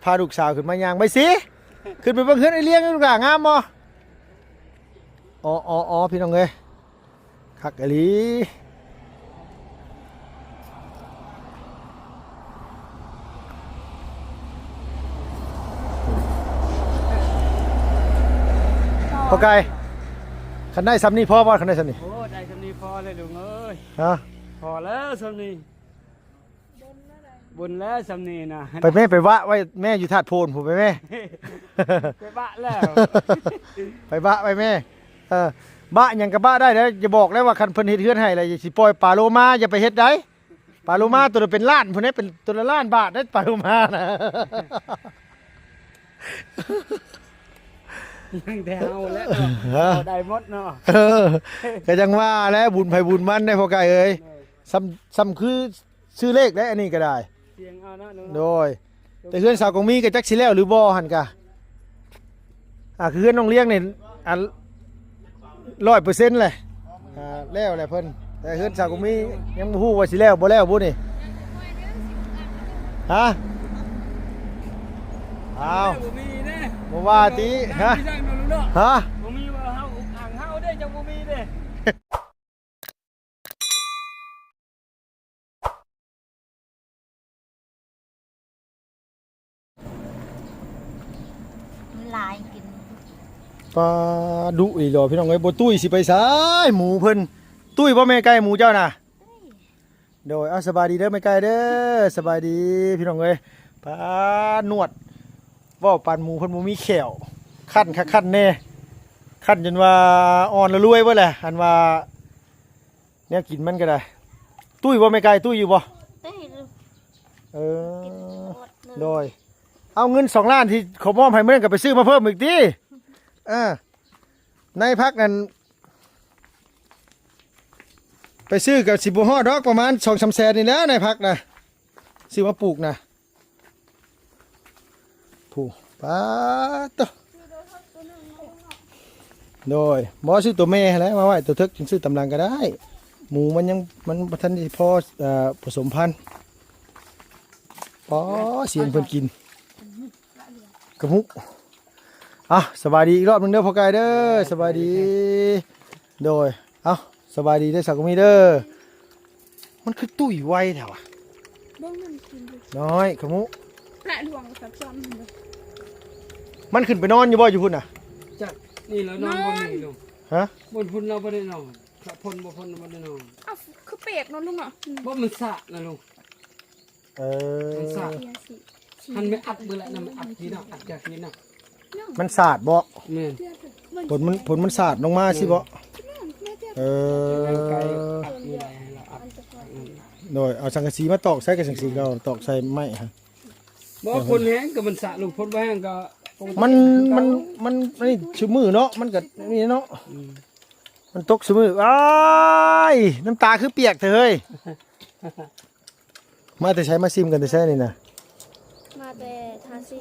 พาลูกสาวขึ้นมาย่างไปสิขึ้นไปเบิ่งเฮือนไอ้เลี้ยงลูกหลานงามบ่อ๋อพี่น้องเอ้ยคักอีหลีพอไกลคันได้ซ้ำนี่พอบ่คันได้ซ้ำนี่โอ้ได้สำนีพอเลยลุงเอ้ย ฮะ พอแล้วสำนีบุญแล้วสำนีนะ ไปแม่ไปวะไว้แม่อยู่ธาตุโพนผมไปแม่ ไปบะแล้ว ไปบะไปแม่บะหยังก็บะได้เด้ออย่าบอกแล้วว่าคันเพิ่นเฮ็ดเฮือนให้อะไรอย่าสิปล่อยปลาโลมาอย่าไปเฮ็ดได้ปลาโลมาตัวละเป็นล้านพุ่นนี้เป็นตัวละล้านบาทได้ปลาโลมานะ ยังแต่เอาแล้วเอาได้หมดเนาะ ก็จังว่าแล้วบุญไผบุญมันได้พอไก่เอ้ยซ้ำคือชื่อเลขได้อันนี้ก็ได้ เสียงเอาเนาะลุง โดยแต่เฮือนสาวกงมีก็จักสิแล้วหรือบ่หั่นกะคือเฮือนน้องเลี้ยงนี่อัน 100%เลยแล้วแหละเพิ่นแต่เฮือนสาวกงมียังบ่ฮู้ว่าสิแล้วบ่แล้วบ่นี่ฮะอ้าว บ่มีเด้ บ่ว่าติฮะ ไม่ใช่มาลุงเนาะ ฮะ บ่มีว่าเฮาอุกอ่างเฮาได้จังบ่มีเด้ ลายกิน ปลาดุอีหลอพี่น้องเอ้ยบ่ตุ้ยสิไปไสหมูเพิ่นตุ้ยบ่แม่ไก่หมูเจ้าน่ะโดยสบายดีเด้อแม่ไก่เด้อสบายดีพี่น้องเอ้ยปลานวดเว้าปานหมูเพิ่นบ่มีแขวคั่นคักคั่นแน่คั่นจนว่าอ่อนละรวยเบิดแหละอันว่าแนวกินมันก็ได้ตุ้ยบ่แม่ไก่ตุ้ยอยู่บ่ เต้ย เอ กิน อ หมดเลย โดยเอาเงิน2 ล้านที่เขามอบให้เมื่อก็ไปซื้อมาเพิ่มอีกติในพักนั้นไปซื้อกับสิบบัวฮอดดอกประมาณ2-3 แสนนี่แหล้วในพักนะซื้อมาปลูกนะผูกป้าตัวโดยบ่ซื้อตัวแม่แล้วมาไว้ตัวเทึกจึงซื้อตำลังก็ได้หมูมันยังมันบ่ทันได้พอผสมพันธุ์ป๋อเสียงเพิ่นกินกระมุกสบายดีอีกรอบหนึงเด้อพ่อไก่เด้อสบายดีโดยสบายดีได้อสักก็มีเด้อมันคือตุ้ยไวแถวะ เบื้องมันกินดู น้อยขมุ แผลหลวงสับซ้อนเลย มันขึ้นไปนอนอยู่บ่อยู่พุ่นน่ะ จักนี่เรานอนบนนี่ลุง ฮะ บนพุ่นเราบ่ได้นอนถ้าพุ่นบ่พุ่นเราบ่ได้นอน อ้าวคือเปียกเนอนลุงอ่ะ บ่มันสะนะลุง มันสาด เสียสิ มันไม่อัดเบิ่ละนะมันอัดกินเนาะอัดจากกินเนาะ มันสาดบ่ แม่น เตี้ยเถอะมัน ผลมันสาดลงมาสิบ่ แม่เตี้ย เอ ร่างกาย อ อัดมีอะไรให้เราอัด มันจะพอ โดยเอาสังกะสีมาตอกใส่กับสังกะสีเราตอกใส่ไม้ฮะ บ่คนแห้งก็มันสะลุงพ้นบ่แห้งก็ปกติ มันนี่ชื่อมือเนาะมันก็นี่เนาะ อืม มันตกชื่อมืออ้ายน้ำตาคือเปียกเถอะเฮ้ยมาแต่ใช้มาซิมกันแต่ใช่นี่นะ มาแต่ทาซี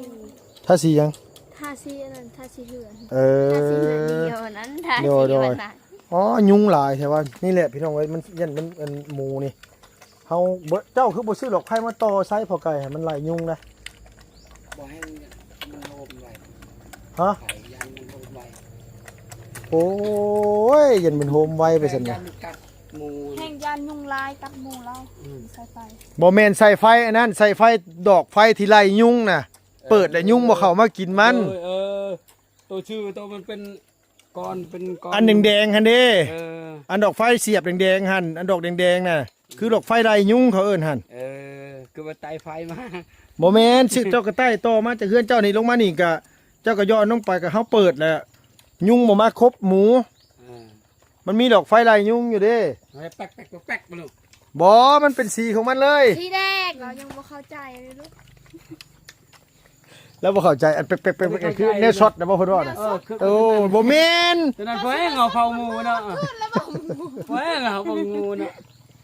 ถ้าสียัง ทาซีอันนั้นทาซีเหือน เอ ทาสี อ เดียวนั้นทา โด สี ยโดย วันนั้น อ๋อยุงหลายใช่ว่านี่แหละพี่น้องเอ้ยมันยันมันหมูนี่เฮาเจ้าคือบ่ซื้อดอกไผ่มาต่อไซส์พอไก่ให้มันไล่ยุงนะ บ่ให้มันโลมไว้ ฮะ ไข่ยันมันโลมไว้ โอ้ยยันเป็นโฮมไว้ไปซั่น ยั น่ะ นกัดหมู แห่งยานยุงลายตัดหมูเราใส่ไป บ่แม่นใส่ไฟอันนั้นใส่ไฟดอกไฟที่ไล่ยุงน่ะเปิดแล้วยุงบ่เข้ามากินมัน ตัวชื่อตัวมันเป็นก้อนเป็นก้อน อันแดงๆหั่นเด้ เออ อันดอกไฟเสียบแดงๆหั่นอันดอกแดงๆน่ะคือดอกไฟไล่ยุงเขาเอิ้นหั่น คือว่าไตไฟมา บ่แม่นสิเจ้าก็ใต้ต่อมาจากเฮือนเจ้านี่ลงมานี่ก็เจ้าก็ย้อนลงไปก็เฮาเปิดแล้วยุงบ่มาครบหมู มันมีดอกไฟไล่ยุงอยู่เด้ แป๊กแป๊กมาลูก บ่มันเป็นสีของมันเลย สีแดงเรายังบ่เข้าใจเลยลูก แล้วบ่เข้าใจอันเป๊ะๆๆคือแนวช็อตนะบ่เพิ่นว่าน่ะ คือ โอ้บ่แม่น ฉะนั้นเพื่อนเอาเผาหมูเนาะเพื่อนเอาเผาหมูเนาะ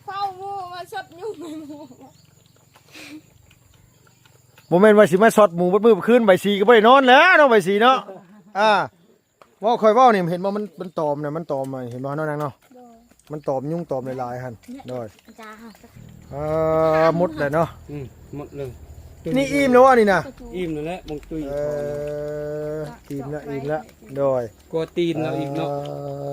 เฝ้าหมูมาสดยุงในหมู บ่แม่นว่าสิมาช็อตหมูเบิดมื้อคืนใบสีก็บ่ได้นอนแล้วเนาะใบสีเนาะเว้าค่อยเว้านี่เห็นบ่มันตอมน่ะมันตอมอะเห็นบ่เนาะนางเนาะมันตอมยุงตอมหลายๆหั่นโดย จ้า มุดเลยเนาะ หมดเลย นี่อิ่มแล้ววะนี่นะ อิ่มนั่นแหละบงตุย อิ่มละโดย กลัวตีนเราอีกเนาะ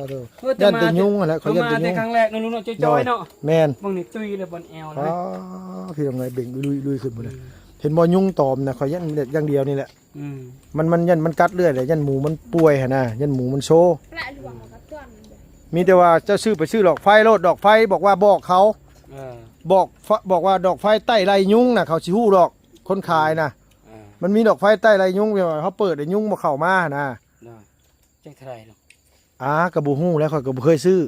โดยยันแต่ยุ่งแหละเขายัน มา แต่ แต่ ยุ่ง ครั้งแรกเนาะลุงเนาะจอยๆเนาะ แม่น บางนี่ตุยเลยบนแอวเล อ๋ ย อพี่ทำไงเบ่งลุยขึ้นหมดเลยเห็นบ่ยุ่งตอมนะเขายันเด็ดอย่างเดียวนี่แหละ อืม มันยันมันกัดเรื่อยเลยยันหมูมันป่วยหั่นนะยันหมูมันโซ ปลาหลวงกับต้น มีแต่ว่าเจ้าซื้อไปซื้อดอกไฟโลดดอกไฟบอกว่าบอกเขา เออ บอกว่าดอกไฟใต้ไรยุงน่ะเขาสิฮู้ดอกคนขายน่ะ เออ มันมีดอกไฟใต้ไรยุงเขาเปิดไอ้ยุงบ่เข้ามานะ ได้แจ้งเท่าไหร่ลูก กระบ่ฮู้แล้วข่อยก็บ่เคยซื้อ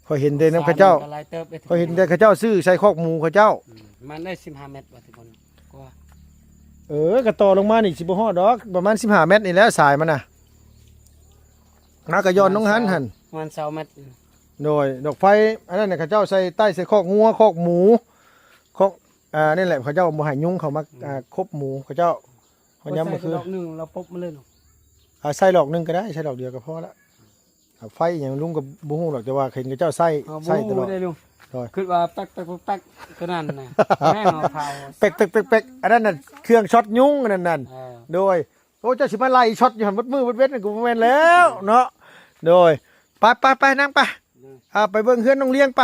ข่อยเห็นแต่นำเขาเจ้า สมหลายเติบไป ข่อยเห็นแต่เขาเจ้าซื้อใส่คอกหมูเขาเจ้า มันได้15เมตรว่าทุกคนก็ ก็ต่อลงมานี่สิบ่ฮอดดอกประมาณ15เมตรนี่แหละสายมันน่ะก็ย้อนลงหันหั่น ประมัน20เมตร โดยดอกไฟอันนั้นน่ะเขาเจ้าใส่ใต้ใส่คอกงัวคอกหมูคอกนี่แหละเขาเจ้าบ่ให้ยุงเขามาคบหมูเขาเจ้าเขาย้ำมาคือ ดอกหนึงเราปบมาเลยลูก ใส่ดอกหนึงก็ได้ใส่ดอกเดียวก็พอละไฟอย่างลุงกับบุ้งหรอกแต่ว่าเห็นกับเจ้าใส่ เอา ใส่ตลอด ได้ลุง โดย คือว่าแป๊กก็นั่นน่ะแม่งเอาเผา เป็กอันนั้นน่ะเครื่องช็อตยุงอันนั่น เออ โดยโอ้เจ้าสิมาไล่ช็อตอยู่หันวัดมือวัดเวทนั่นกูบ่แม่นแล้วเนาะโดยไปนั่งไปไปเบิ่งเฮือนน้องเลี้ยงไป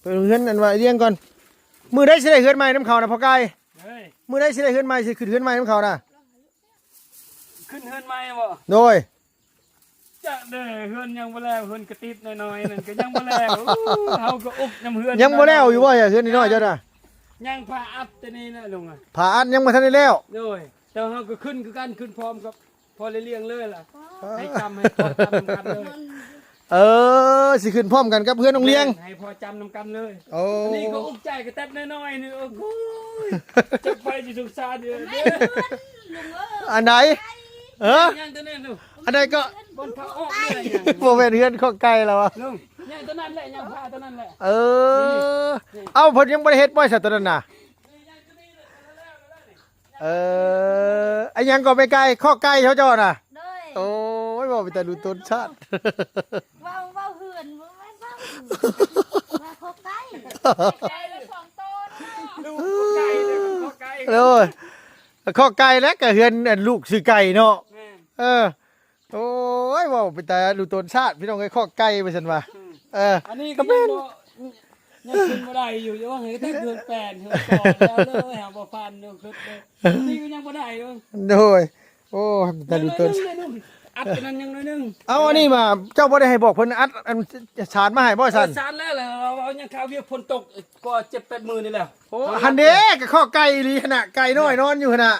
ไปเบิ่งเฮือนอันว่าเลี้ยงก่อนมือได้สิได้เฮือนใหม่น้ำเขานะพ่อไก่ เฮ้ย มือได้สิได้เฮือนใหม่สิขึ้นเฮือนใหม่น้ำเขานะ ขึ้นเฮือนใหม่บ่ โดย จะเด้อเฮือนยังบ่แล้วเฮือนกระติบน้อยๆนั่นก็ยังบ่แล้วเฮาก็อุบน้ำเฮือน ยังบ่แล้วอยู่บ่อย่าเฮือนน้อยๆเจ้าน่ะ ยังพาอัพแต่นี่นะลุงอ่ะ ผาอันยังบ่ทันได้แล้ว โดยแต่เฮาก็ขึ้นคือกันขึ้นพร้อมกับพอเลี้ยงเลยล่ะให้จำให้พอจำนำกันเลย สิขึ้นพร้อมกันกับเพื่อนน้องเลี้ยง ให้พอจำนำกันเลย โอ้ อันนี้ก็อุกใจกระแตบน้อยๆนี่โอ้โหจะไปสิสุขสารเด้อเด้อ อันไหนยังตัวนั้นลูก อันไหนก็ บนพระออกนี่แหละยัง โมเป็นเฮือนข้อไก่แล้ววะ ลุงยังตัวนั้นแหละยังพาตัวนั้นแหละ เอาเพิ่นยังบ่ได้เฮ็ดบ่ซะตัวนั้นน่ะไอ้ยังก็ไปไก่ข้อไก่เขาเจ้าน่ะ ด้วย โอ้ยบ่ไปแต่ดูต้นชาติ เว้าเหือนบ่แม่นเว้าว่าพกไก่ ใจละสองต้น ลูกไก่เลยพ่อไก่ โอ้ยข้อไก่แล้วก็เฮือนอันลูกซื้อไก่เนาะ แม่ โอ้ยบ่ไปแต่ดูต้นชาติพี่น้องเอ้ยข้อไก่ไปซั่นว่าอันนี้ก็ยังบ่ยังขึ้นบ่ได้อยู่อย่าว่าเฮ้ยแต่เดือน8เดือนก่อนแล้วเลยหาบ่ฟันเด้อขึ้นเลยนี่ก็ยังบ่ได้อยู่ โดยโอ้ยแต่ดูต้น อัดกันนั้นยังน้อยนึง เอาอันนี้มาเจ้าบ่ได้ให้บอกเพิ่นอัดอันชาญมาให้บ่ซั่น สารแล้วเราเอายังข้าวเวียกฝนตกก็7-8มื้อนี่แหละ โอ้หันเด้ก็ข้อไก่อีหลีขนาดไก่น้อยนอนอยู่ขนาด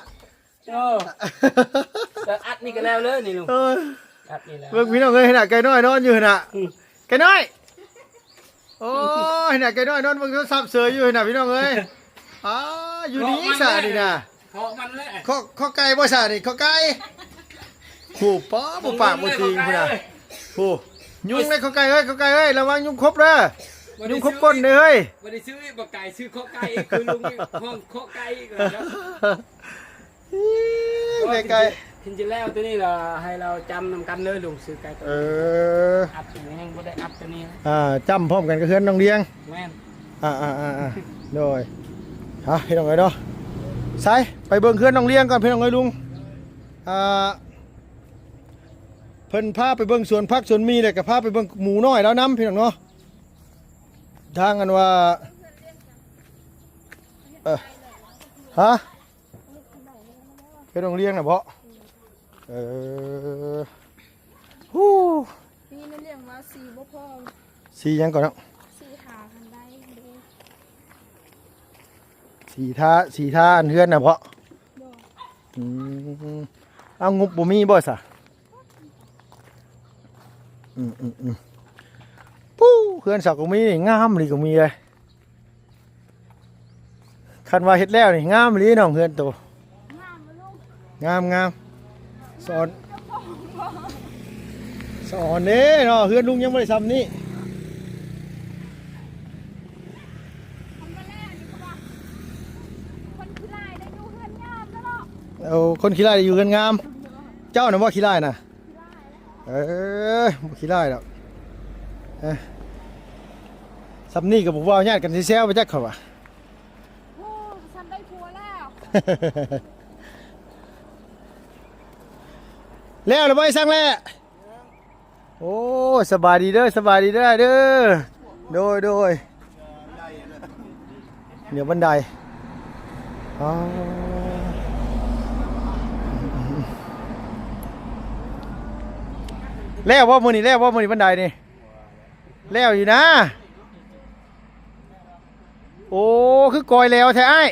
แต่อัดนี่ก็แล้วเลยนี่ลุงอัดนี่แล้ว เบิ่งพี่น้องเอ้ยขนาดไก่น้อยนอนอยู่ขนาดไก่น้อยโอ้ยขนาดไก่น้อยนอนเบิ่งโทรศัพท์เสยอยู่ขนาดพี่น้องเอ้ยอยู่นี่ซะนี่น่ะ เพราะมันแหละ ข้อไก่บ่ซะนี่ข้อไก่ผู้ป้อบ่ปากบ่จริงพุ่นน่ะผู้ยุงในข้อไก่เอ้ยระวังยุงครบเด้อยุงครบก้นเด้อเฮ้ย บ่ได้ซื้อบ่ไก่ซื้อข้อไก่คือลุงห้องข้อไก่ก็แล้ว ไก่ ถึงจะแล้วตัวนี้ล่ะให้เราจำนำกันเลยลุงซื้อไก่ตัวอัดตัวนี้ยังบ่ได้อัดตัวนี้ จำพร้อมกันกับเพื่อนน้องเลี้ยง แม่น โดยพี่น้องเอ้ยเนาะใส่ไปเบิ่งเพื่อนน้องเลี้ยงก่อนพี่น้องเอ้ยลุงเพิ่นพาไปเบิ่งสวนผักสวนมีเลยกับพาไปเบิ่งหมูน้อยแล้วน้ำพี่น้องเนาะทางกันว่าฮะเพื่อนน้องเลี้ยงน่ะเพาะฮู้ ปีนี้เลี้ยงมาสี่บ่พอ สียังก่อนเนาะ สี่หากันได้เด้อ สีท่าอันเฮือนน่ะเพาะเอางบบ่มีบ่ซะปู้เฮือนสักก็มีนี่งามเลยก็มีเลยคันว่าเฮ็ดแล้วนี่งามเลยน้องเฮือนโต งามบ่ลูก งามสอนเด้เนาะเฮือนลุงยังบ่ได้ซ้ำนี่ ทำมาแล้วนี่ก็ว่าคนขี้ลายได้อยู่เฮือนงามแล้วเนาะ เอาคนขี้ร้ายอยู่เฮือนงาม เจ้าน่ะบ่ขี้ร้ายน่ะบ่ขี้ร้ายดอกซ้ำนี่ก็บ่ว่าญาติกันสิแซวไปจักเขาว่า โอ้ฉันได้ผัวแล้ว แล้วหรือไม่สั่งแล้วโอ้สบายดีเด้อสบายดีเด้อเด้อโดยเดี๋ยวบันไดอ๋อแล้วว่ามือนี่แล้วว่ามือนี่บันไดนี่แล้วอยู่นะโอ้คือกอยแล้วแท้ไอ้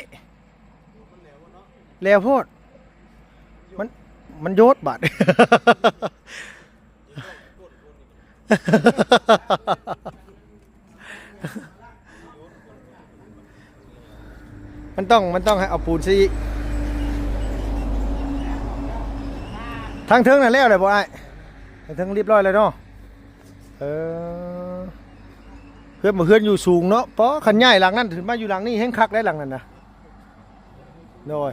แล้วโพดมันโยดบัด มันต้องให้เอาปูนซีทางเทิงน่ะแล้วเลยบ่ไอ้ทางเทิงเรียบร้อยเลยเนาะเพื่อนบ่เพื่อนอยู่สูงเนาะเพราะคันใหญ่หลังนั้นถึงมาอยู่หลังนี้แห้งคักได้หลังนั้นนะโดย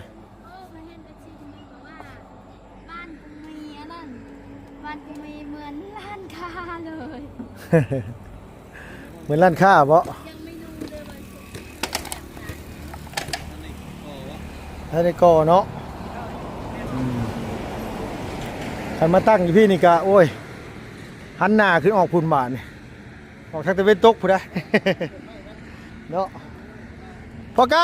มาเห็นแต่สิ่งหนึ่งบอกว่าบ้านกูมีอันนั้นบ้านกูมีเหมือนร้านค้าเลย เหมือนร้านค้าบ่ ยังไม่รู้เลยว่า ถ้าได้ก่อเนาะคันมาตั้งอยู่พี่นี่กะโอ้ยหันหน้าขึ้นออกพุ่นบานนี่ออกทางตะเวนตกพุ่นได้ เนาะพอไกล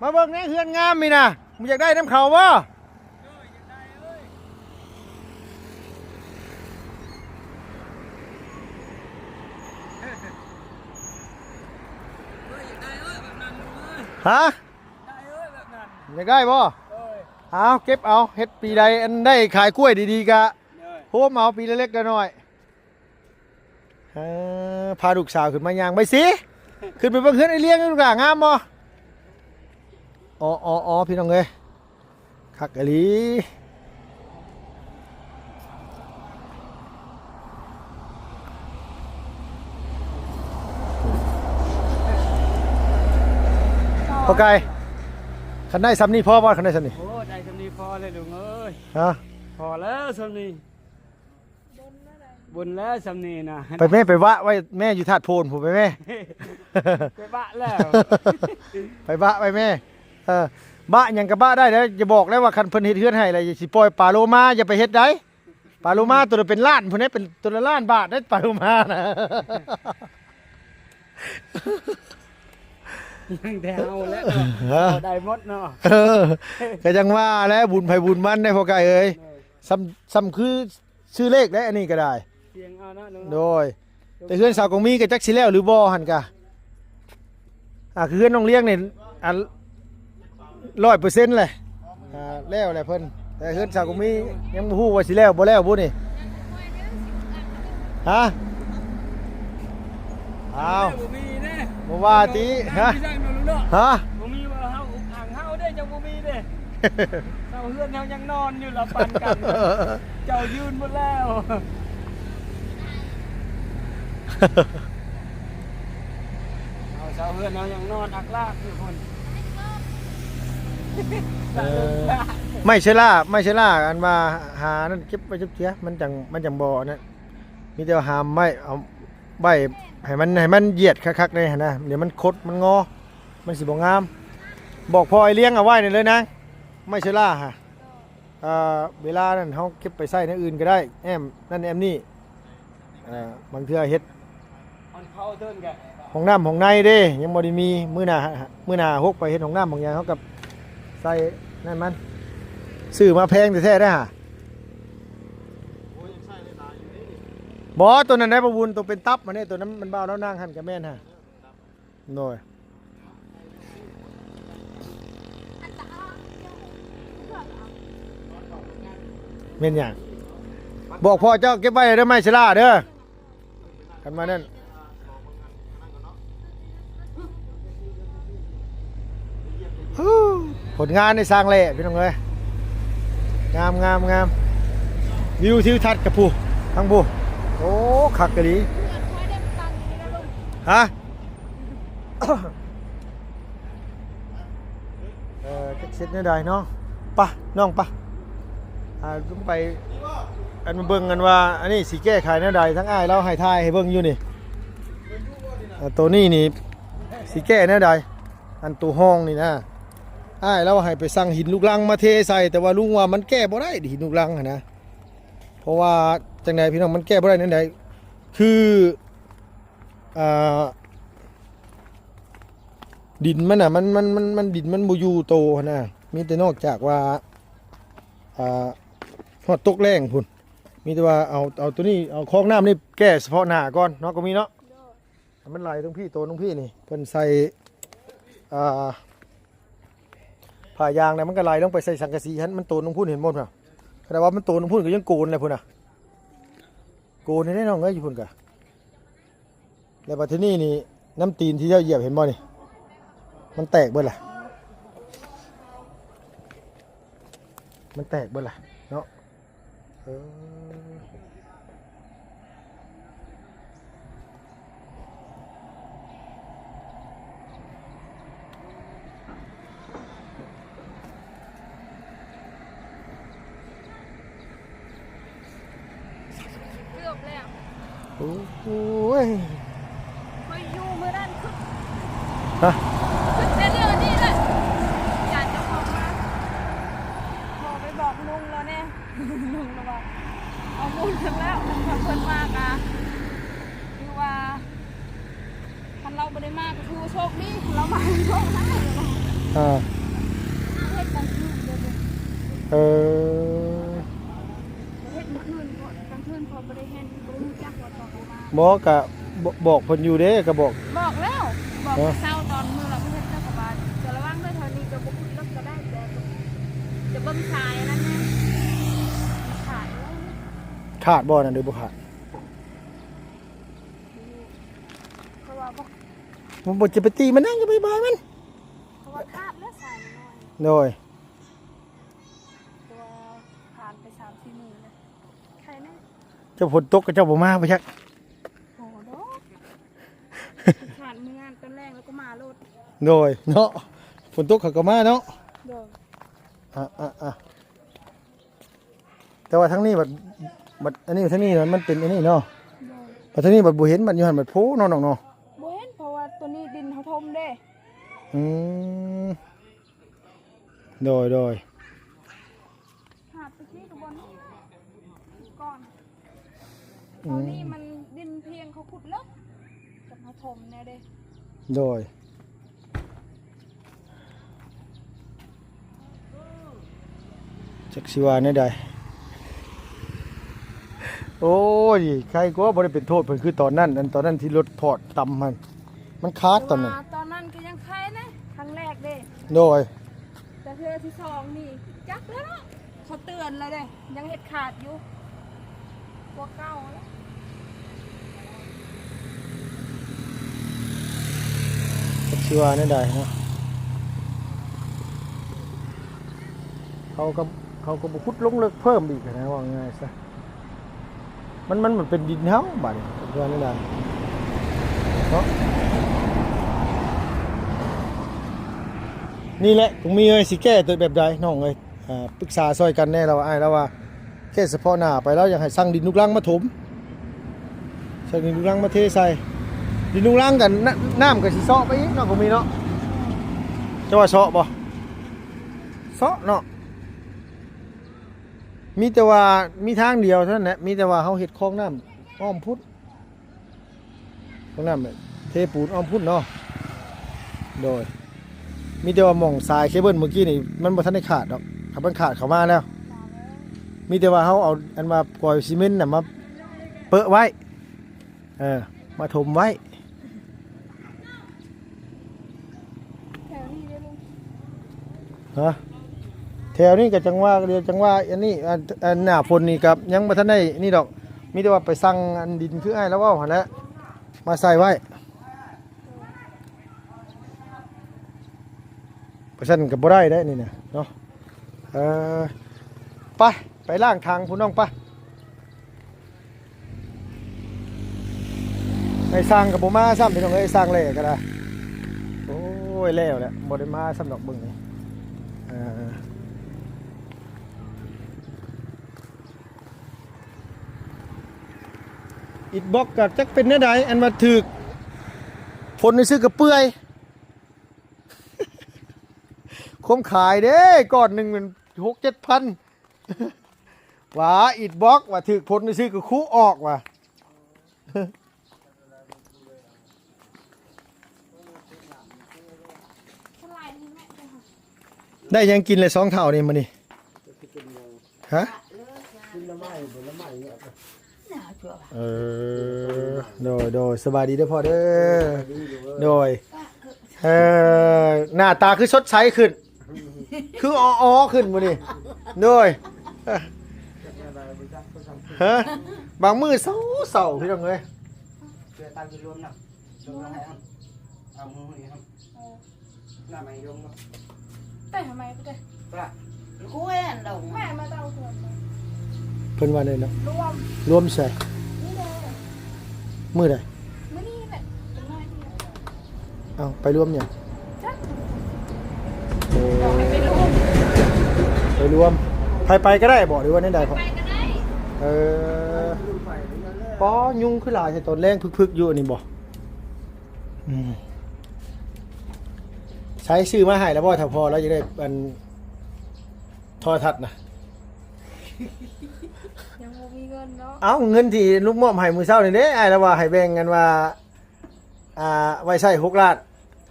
มาเบิ่งแหน่เฮือนงามมีน่ะมึงอยากได้น้ำเขาบ่ฮะอยากได้บ่เอาเก็บเอาเฮ็ดปีใดอันได้ขายกล้วยดีๆกะโฮมเอาปีเล็กๆน้อยๆพาลูกสาวขึ้นมาย่างไปสิขึ้นไปเบิ่งเฮือนไอ้เลี้ยงลูกหลานงามบ่อ๋อพี่น้องเอ้ยคักอีหลีพอไกลคันได้ซ้ำนี่พ่อบ่คันได้ซ้ำนี่ โอ้ใจสำนีพอเลยลุงเอ้ย ฮะ พอแล้วสำนีบุญแล้วสำนีนะ ไปแม่ไปวะไว้แม่อยู่ถาดโพนผมไปแม่ ไปบะแล้ว ไปบะไปแม่บะหยังกับบะได้แล้วจะบอกแล้วว่าคันเพิ่นเฮ็ดเฮือนให้อะไรสิปล่อยปลาโลมาอย่าไปเฮ็ดได้ปลาโลมาตัวละเป็นล้านพุ่นนี้เป็นตัวละล้านบาทได้ปลาโลมานะ ยังแต่เอาแล้วเนาะเอาได้หมดเนาะ ก็จังว่าแล้วบุญไผบุญมันได้พอไกลเอ้ยซ้ำคือชื่อเลขได้อันนี้ก็ได้ เสียงเอาเนาะลุง โดยแต่เฮือนสาวกงมีก็จักสิแล้วหรือบ่หั่นกะคือเฮือนน้องเลี้ยงนี่100%เลยแล้วแหละเพิ่นแต่เฮือนสาวกงมียังบ่ฮู้ว่าสิแล้วบ่แล้วบ่นี่ฮะอ้าว บ่มีเด้ บ่ว่าติฮะ มีจังเนาะลุงเนาะ ฮะ บ่มีว่าเฮาอ่างเฮาได้จังบ่มีเด้เจ้าเฮือนเฮายังนอนอยู่ละปันกันเจ้ายืนหมดแล้วเอาเจ้าเฮือนเฮายังนอนอักลากอยู่คน ไม่ใช่ล่าอันว่าหานั่นเก็บไว้จักเที่ยมันจังบ่นั่นมีแต่ว่าหามไว้เอาใบให้มันเหยียดคักๆเลยหั่นนะเดี๋ยวมันคดมันงอมันสิบ่งาม บอกพ่อไอ้เลี้ยงเอาไว้นี่เลยนะไม่ใช่ล่าฮะเวลานั้นเฮาเก็บไปใส่ในอื่นก็ได้แอมนั่นแอมนี่บางเทื่อเฮ็ด มันเข้าเทินแก ห้องน้ำห้องในเด้ยังบ่ได้มีมื้อหน้าฮกไปเฮ็ดห้องน้ำบางอย่างเฮากับใส่นั่นมันซื้อมาแพงแท้ๆได้อฮะบ่ตัวนั้นได้บ่บุญตัวเป็นตับมันนี่ตัวนั้นมันบ่าวแล้วนางหั่นกับแม่นฮะโน่ยแม่นหยังบอกพ่อเจ้าเก็บไว้เด้อไม้ชะลาเด้อกันมานั่นผลงานในสร้างแหล่พี่น้องเอ้ยงามวิวทิวทัศน์กับผู้ทั้งผู้โอ้คักกะลีฮะ จะเช็ดแน่ใดเนาะปะน้องปะต้องไปอันมาเบิ่งกันว่าอันนี้สิแก้ไขแน่ใดทั้งอ้ายเราให้ทายให้เบิ่งอยู่นี่ตัวนี้นี่สิแก้แน่ใดอันตัวห้องนี่นะ อ้ายเราให้ไปสั่งหินลูกรังมาเทใส่แต่ว่าลุงว่ามันแก้บ่ได้หินลูกรังอะนะเพราะว่าจังไดพี่น้องมันแก้บ่ได้นั่นใดคืออ่าดินมันน่ะมันดินมันบ่อยู่โตนะมีแต่นอกจากว่าฮอดตกแรงพุ่นมีแต่ว่าเอาตัวนี้เอาคลองน้ำนี่แก้เฉพาะหน้าก่อนเนาะก็มีเนาะให้มันไหลตรงพี่โตตรงพี่นี่เพิ่นใส่ผ่ายางเนี่ยมันก็ไหลลงไปใส่สังกะสีหันมันโตตรงพุ่นเห็นบ่พุ่นน่ะแต่ว่ามันโตตรงพุ่นก็ยังโกนเลยพุ่นน่ะโกนนี่แน่นอนเอ้ยอยู่พุ่นกะแล้วบัดทีนี้นี่น้ำตีนที่เจ้าเหยียบเห็นบ่นี่มันแตกเบิดล่ะมันแตกเบิดล่ะเนาะเกือบแล้ว โอ้ย ไปอยู่มื้อนั้นขึ้น ฮะ ขึ้นแต่เรื่องนี้เลยอยากจะพอมาพอไปบอกลุงแล้วเนี่ยลุงแล้วว่าเอาบุญกันแล้วขอบคุณมากอ่ะคือว่าคันเราไม่ได้มากก็คือโชคดีคันเรามาโชคได้เลยว่า เฮ็ดกลางคืนเดี๋ยว เออ เฮ็ดกลางคืนก่อนกลางคืนพอบ่ได้เห็นบ่รู้จักว่าตอนมา บอกกะบอกเพิ่นอยู่เด้ก็บอก บอกแล้วบอกเช้าตอนมื้อเราไปเฮ็ดเจ้ากับบ้านจะระวังด้วยเท่านี้ก็บ่คุยรถก็ได้แต่จะเบิ่งสายนั่นแหละสายไว้ ขาดบ่นั่นเด้อบ่ขาด เพราะว่าบ่ มันบ่จะไปตีมันนั่งจะไปบายมัน เพราะว่าคาดแล้วสายน้อย โดย ตัวผ่านไป 3-4 มื้อแล้วใครแน่ เจ้าฝนตกก็เจ้าบ่มาบ่ชัก โหดอกผ่านมื้องานตอนแรกแล้วก็มารถ โดยเนาะฝนตกเขาก็มาเนาะ เด้อ แต่ว่าทั้งนี้บัดอันนี้ทั้งนี้มันเป็นอันนี้เนาะ เด้อ บัดทั้งนี้บัดบ่เห็นบัดอยู่หั่นบัดโพเนาะน้องเนาะ บ่เห็นเพราะว่าตัวนี้ดินเขาทมเด้ อืมโดย หาดไปที่กับบนก่อนตอนนี้มันดินเพียงเขาขุดลึกกับเขาถมเนี่ยเด้ โดยจักสิว่าแน่ใดโอ้ยใครก็บ่ได้เป็นโทษเพิ่นคือตอนนั้นตอนนั้นที่รถพอดต่ำมันคาดตอนนั้น ตอนนั้นก็ยังใครนะครั้งแรกเด้ โดย แต่เทือที่สองนี่จักแล้วเนาะเขาเตือนเลยเด้ยังเห็ดขาดอยู่พวกเก่าแล้ว จักสิว่าแน่ใดเนาะเขาก็บ่ขุดลงเลิกเพิ่มอีกนะว่าง่ายซะมันเป็นดินเฮาบัดนี้จักสิว่าแน่ใดเนาะนี่แหละตรงมีเอ้ยสิแก้ตัวแบบใดน้องเอ้ยปรึกษาซอยกันแน่เราอ้ายแล้วว่าแค่เฉพาะหน้าไปแล้วอยากให้สั่งดินลูกรังมาถมสั่งดินลูกรังมาเทใส่ดินลูกรังกันน้ำก็สิเซาะไปอีกเนาะก็มีเนาะจะว่าเซาะบ่เซาะเนาะมีแต่ว่ามีทางเดียวเท่านั้นแหละมีแต่ว่าเฮาเฮ็ดคลองน้ำอ้อมพุทธคลองน้ำเทปูนอ้อมพุทธเนาะโดยมีแต่ว่าหม่องสายเคเบิลเมื่อกี้นี่มันบ่ทันได้ขาดดอกถ้ามันขาดเข้ามาแล้ว มีแต่ว่าเขาเอาอันมาปล่อยซีเมนต์น่ะมาเปะไว้มาถมไว้ แถวนี้เด้ลุง ฮะแถวนี้กับจังหว่าเดียวจังหว่าอันนี้อันหน้าฝนนี่กับยังบ่ทันได้นี่ดอกมีแต่ว่าไปสั่งอันดินคือไอ้แล้วว่าหั่นแหละมาใส่ไว้เพราะฉะนั้นก็บ่ได้นี่นะเนาะไปล้างทางพุ่นน้องไปไอ้สร้างกับบ่มาซ้ำพี่น้องเอ้ยสร้างแล่ก็ได้โอ้ยแล้วแหละบ่ได้มาซ้ำดอกเบิ่งนี่อิฐบล็อกก็จักเป็นแนวใดอันมาถึกฝนนี่ซื้อกับเปื่อย ค คมขายเด้ก้อนหนึงมัน 6-7,000 ว่าอิดบล็อกว่าถึกผลซื้อก็คู่ออกว่ะ เท่าไหร่นี่แม่เจ้าค่ะ ได้ยังกินเลย2เท่านี่มื้อนี้ฮะเออโดยสบายดีเด้อพ่อเด้อโดยหน้าตาคือสดใสขึ้น คืออ้อๆขึ้นมื้อนี้โดยฮะบางมื้อเศร้าๆพี่น้องเอ้ย เชื่อตามที่รวมนะรวมแล้วให้ครับเอามือนี่ครับหน้าไม่รวมครับ แต่ทำไมพี่เจ้า ว่ากูเองดง แม่มาเตาส่วน เพิ่นว่าได้เนาะ รวมรวมใส่ นี่เลย มื้อใด มื้อนี้แหละเป็นน้อยเดียว เอ้าไปรวมหยัง จ้ะ เอ บอกให้ไปรวม ไปรวมไปก็ได้บ่หรือว่าแนวใดพ่อ ไปก็ได้ เออป้อยุงคือหลายใส่ตอนแรงพึกๆอยู่นี่บ่อืมใช้ชื่อมาให้แล้วบ่ถ้าพอแล้วจะได้อันโทรทัศน์นะ ยังบ่มีเงินเนาะ เอ้าเงินที่ลูกมอบให้มื้อเช้านี่เด้อ้ายแล้วว่าให้แบ่งกันว่าไว้ใช้6ล้าน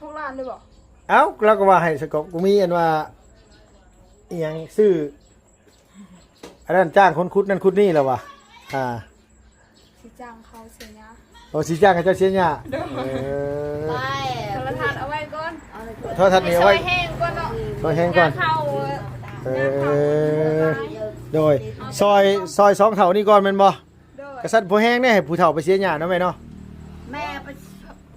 ทุกร้านเลยบ่ เอ้าเราก็ว่าให้สกอบกูมีอันว่าอีหยังซื้ออันนั้นจ้างคนคุดนั่นคุดนี่แล้วว่ะสิจ้างเขาเสียนะ เราสิจ้างให้เจ้าเสียหญ้าเออ ไป โทรทัศน์เอาไว้ก่อน โทรทัศน์นี่เอาไว้ ซอยแห้งก่อนเนาะ ซอยแห้งก่อน เข้า เออโดยซอย2เท่านี่ก่อนแม่นบ่ โดย กษัตริย์ผู้แห้งเนี่ยให้ผู้เฒ่าไปเสียหญ้าเนาะแม่เนาะ แม่ไป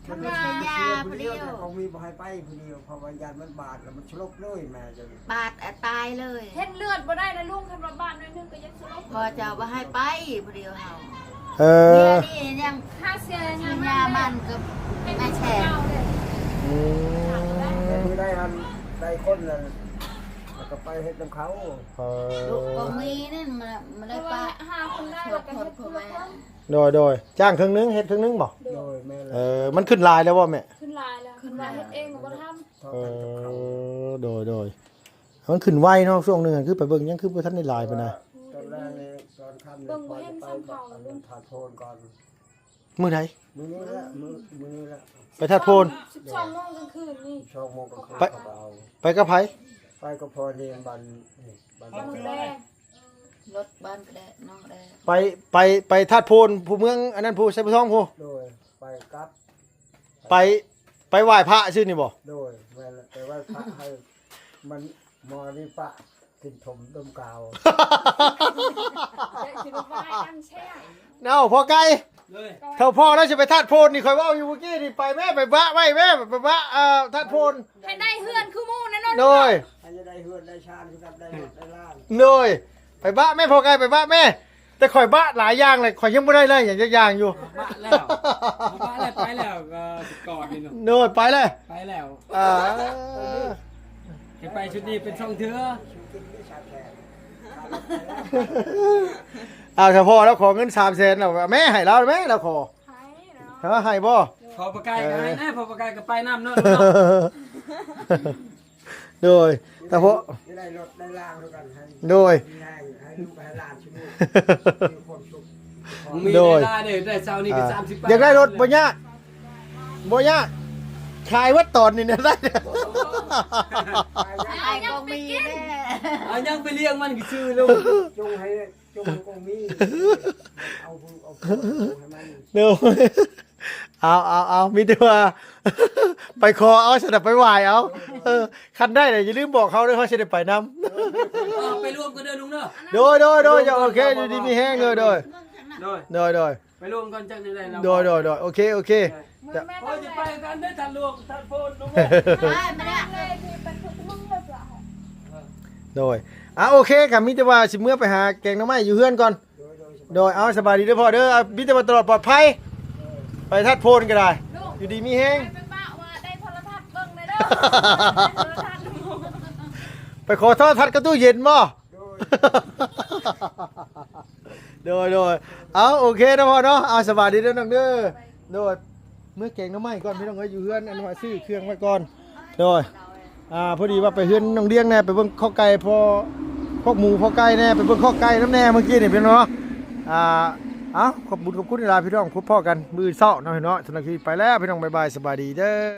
ทำงานยาพอดี เขามีบ่ให้ไปผู้เดียวเพราะว่ายานมันบาดแล้วมันชลบเลยแม่จะ บาดตายเลย เฮ็ดเลือดบ่ได้นะลุงคันว่าบ้านน้อยนึงก็ยังสิลบ พอจะว่าให้ไปพอดีเฮา เอ เนี่ อย นี่ยัง ค่าเสีย กิ ยาน ยามันกับแม่แฉ อืม คือได้อันได้คนเลยแล้วก็ไปเฮ็ดน้ำเขา ลูกก็มีนั่นมัน เพ ได้ ราะ ปะ ว่าหาคนได้แล้วก็เฮ็ดเพื่อคน โดยจ้างครึ่งนึงเฮ็ดครึ่งนึงบ่ โดยแม่เล เอย มันขึ้นลายแล้วบ่แม่ ขึ้นลายแล้วขึ้นลายเฮ็ดเองบ่ทำ เออโดยมันขึ้นไวเนาะช่วงหนึงอะคือไปเบิ่งยังคือบ่ทันได้ลายปานใด ตอนแรกนี่ตอนค่ำเนี่ยพอจะไปแบบอันนั้นถาดโพนก่อน มื้อใด มือนี้ละมือนี้ละ ไปทัดโพน 12 โมงกลางคืนนี่ ช่องโมงก็คือ ไป เขาเอา ไปกับไผ ไปก็พอเรียนบันนี่บัน มันแดง รถบ้านก็ได้น้องก็ได้ ไปทัดโพนผู้เมืองอันนั้นผู้ไสผู้ทองผู้ โดยไปกับ ไปไหว้พระซื่อนี่บ่ โดยแม่ละแต่ว่าพระให้มันมอนี่ปะกินถมดมกาว ได้คิดว่าอันแช่ เอ้าพอไกล เลย เท่าพ่อแล้วจะไปทัดโพนนี่ข่อยเว้าอยู่เมื่อกี้นี่ไปแม่ไปบะไว้แม่ไปบะทัดโพน ให้ได้เฮือนคือหมู่นั่นเนาะ โดย ให้จะได้เฮือนได้ชาญครับได้รถได้ล่าง โดยไปบะแม่พอไกลไปบะแม่ แต่ข่อยบะหลายอย่างเลยข่อยยังบ่ได้เลยอย่างจักอย่างอยู่ บ้าแล้วไปแล้วก็กอดนี่เนาะ โดยไปเลย ไปแล้ว อ่า ให้ไปชุดนี้เป็นช่องเถือ กินไม่ชาแขก เอาเฉพาะแล้วขอเงิน300,000แล้วแม่ให้เราแม่เราขอ ให้เนาะ ให้บ่ พอประกายก็ให้นะพอประกายก็ไปน้ำเนาะ โดยแต่พอ จะได้รถได้ล่างด้วยกันให้ โดย ง่ายให้ลูกให้หลานชิมูมีความสุข มี โดย เวลาเนี่ยได้เช้านี้ก็30บาท อยากได้รถบ่ยากบ่ยากขายวัดตอนนี่นะได้ ไอ้ก็มีแน่ เอายังไปเลี้ยงมันก็ชื่อลูก จงให้จงกงมีเอาให้มัน เดี๋ยวเอามีแต่ว่า ไปขอเอาสนับไปไหวเอาคันได้เลยอย่าลืมบอกเขาด้วยเขาจะได้ไปนำ ไปรวมกันเด้อลุงเนาะ โดยจะโอเคอยู่ดีมีแห้งเลยโดย โดยไปรวมกันจังได๋เรา โดยโอเค มือแม่ โอ้ ต้อง จะ ไป ไปกันได้ทันรวมทันโพนลุง ไม่ได้ เลยที่เป็นคือมึงเลยเปล่า โดยโอเคครับมิแต่ว่าสิเมื่อไปหาแกงหน้ำไม้อยู่เฮือนก่อนโดยเอาสบายดีเด้อพ่อเด้อมิแต่ว่าตลอดปลอดภัยไปทัดโพนก็ได้อยู่ดีมีแห้ง ไปป้าว่าได้โทรทัศน์เบิ่งเลยเด้อโทรทัศน์ ไปขอโทษทัดกระตู้เย็นบ่ โดยเอาโอเคนะพ่อเนาะเอาสบายดีเด้อน้องเด้อโดยเมื่อแกงหน้ำไม้ก่อนพี่น้องเอ้ยอยู่เฮือนอันว่าซื้อเครื่องไว้ก่อนโดย พอดีว่าไปเฮือนน้องเลี้ยงแน่ไปเบิ่งข้อไก่พอพวกหมูพอไก่แน่ไปเบิ่งข้อไก่น้ำแน่เมื่อกี้นี่พี่น้องขอบคุณเวลาพี่น้องพบพ่อกันมื้อเช้าเนาะพี่น้องสำหรับที่ไปแล้วพี่น้องบ๊ายบายสบายดีเด้อ